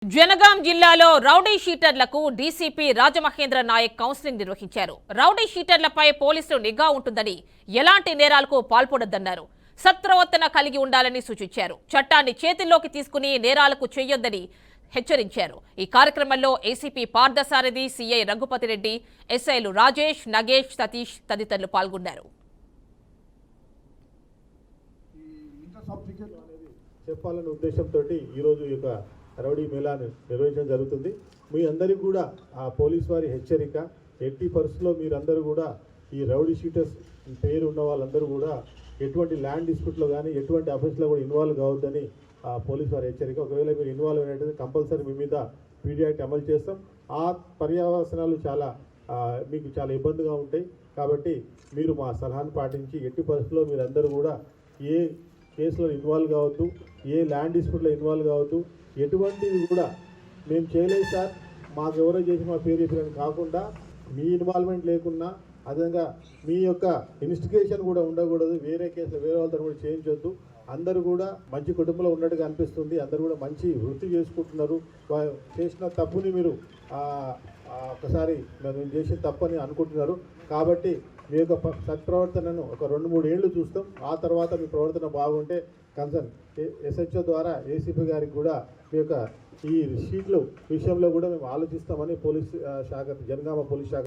జనగాం జిల్లాలో రౌడీ షీటర్లకు DCP Rajamahendra Nayak counselling నిర్వహించారు. రౌడీ షీటర్లపై పోలీసులు నిఘా ఉంటుందని, ఎలాంటి నేరాలకు పాల్పడొద్దన్నారు. సత్ప్రవర్తన కలిగి ఉండాలని సూచించారు. చట్టాన్ని చేతుల్లోకి తీసుకుని నేరాలకు చేయొద్దని హెచ్చరించారు. ఈ కార్యక్రమంలో ఏసీపీ పార్థసారథి, సీఐ రఘుపతిరెడ్డి, ఎస్ఐలు రాజేష్, నగేష్, సతీష్ తదితరులు పాల్గొన్నారు. చెప్పాలనే ఉద్దేశంతో ఈరోజు ఈ యొక్క రౌడీ మేళాను నిర్వహించడం జరుగుతుంది. మీ అందరికీ కూడా ఆ పోలీస్ వారి హెచ్చరిక, ఎట్టి పరిస్థితుల్లో మీరందరూ కూడా ఈ రౌడీ షీటర్స్ పేరు ఉన్న వాళ్ళందరూ కూడా ఎటువంటి ల్యాండ్ డిస్ప్యూట్లో కానీ ఎటువంటి అఫెన్స్లో కూడా ఇన్వాల్వ్ కావద్దని ఆ పోలీస్ వారి హెచ్చరిక. ఒకవేళ మీరు ఇన్వాల్వ్ అయినట్టు కంపల్సరీ మీ మీద పీడీ యాక్ట్ అమలు చేస్తాం. ఆ పర్యవసనాలు మీకు చాలా ఇబ్బందిగా ఉంటాయి. కాబట్టి మీరు మా సలహాను పాటించి ఎట్టి పరిస్థితుల్లో మీరందరూ కూడా ఏ కేసులో ఇన్వాల్వ్ కావద్దు, ఏ ల్యాండ్ డిస్ప్యూట్లో ఇన్వాల్వ్ కావద్దు. ఎటువంటిది కూడా మేము చేయలేదు సార్, మాకు ఎవరో చేసి మా పేరు చెప్పినని కాకుండా మీ ఇన్వాల్వ్మెంట్ లేకున్నా, అదేవిధంగా మీ యొక్క ఇన్వెస్టిగేషన్ కూడా ఉండకూడదు. వేరే కేసులు వేరే వాళ్ళతో కూడా చేయించొద్దు. అందరూ కూడా మంచి కుటుంబంలో ఉన్నట్టుగా అనిపిస్తుంది. అందరూ కూడా మంచి వృత్తి చేసుకుంటున్నారు. చేసిన తప్పుని మీరు ఒకసారి మేము చేసిన తప్పని అనుకుంటున్నారు. కాబట్టి మీ యొక్క సత్ప్రవర్తనను ఒక 2-3 ఏళ్ళు చూస్తాం. ఆ తర్వాత మీ ప్రవర్తన బాగుంటే కన్సర్న్ ఎస్హెచ్ఓ ద్వారా ఏసీపీ గారికి కూడా మీ యొక్క ఈ షీట్ల విషయంలో కూడా మేము ఆలోచిస్తామని పోలీస్ శాఖ, జనగామ పోలీస్ శాఖ